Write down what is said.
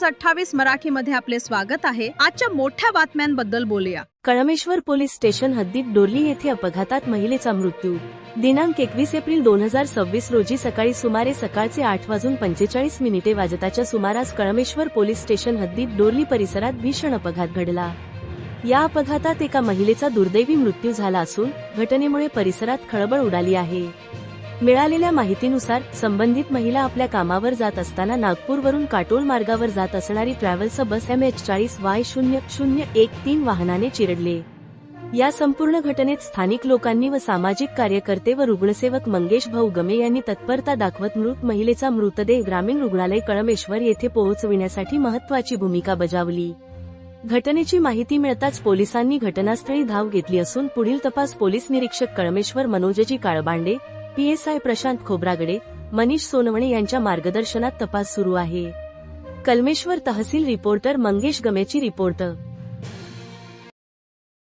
28 मराठीमध्ये आपले स्वागत आहे। आजच्या मोठ्या बातम्यांबद्दल बोलूया। कळमेश्वर पोलीस स्टेशन हद्दीत डोरली येथे अपघातात महिलेचा मृत्यू। दिनांक 21 एप्रिल 2026 रोजी सकाळचे 8:45 वाजताच्या सुमारास कळमेश्वर पोलीस स्टेशन हद्दीत डोरली परिसरात भीषण अपघात घडला। या अपघातात एका महिलेचा दुर्दैवी मृत्यू झाला असून घटनेमुळे परिसरात खळबळ उडाली आहे। मिळालेल्या माहितीनुसार संबंधित महिला आपल्या कामावर जात असताना नागपूरवरून काटोल मार्गावर जात असणारी ट्रॅव्हल्स बस MH40Y0013 वाहनाने चिरडले। या संपूर्ण घटनेत स्थानिक लोकांनी व सामाजिक कार्यकर्ते व रुग्णसेवक मंगेश भाऊ गमे यांनी तत्परता दाखवत मृत महिलेचा मृतदेह ग्रामीण रुग्णालय कळमेश्वर येथे पोहोचविण्यासाठी महत्त्वाची भूमिका बजावली। घटनेची माहिती मिळताच पोलिसांनी घटनास्थळी धाव घेतली असून पुढील तपास पोलीस निरीक्षक कळमेश्वर मनोजजी काळबांडे, PSI प्रशांत खोब्रागडे, मनीष सोनवणे यांच्या मार्गदर्शनात तपास सुरू आहे। कळमेश्वर तहसील रिपोर्टर मंगेश गमेची रिपोर्ट।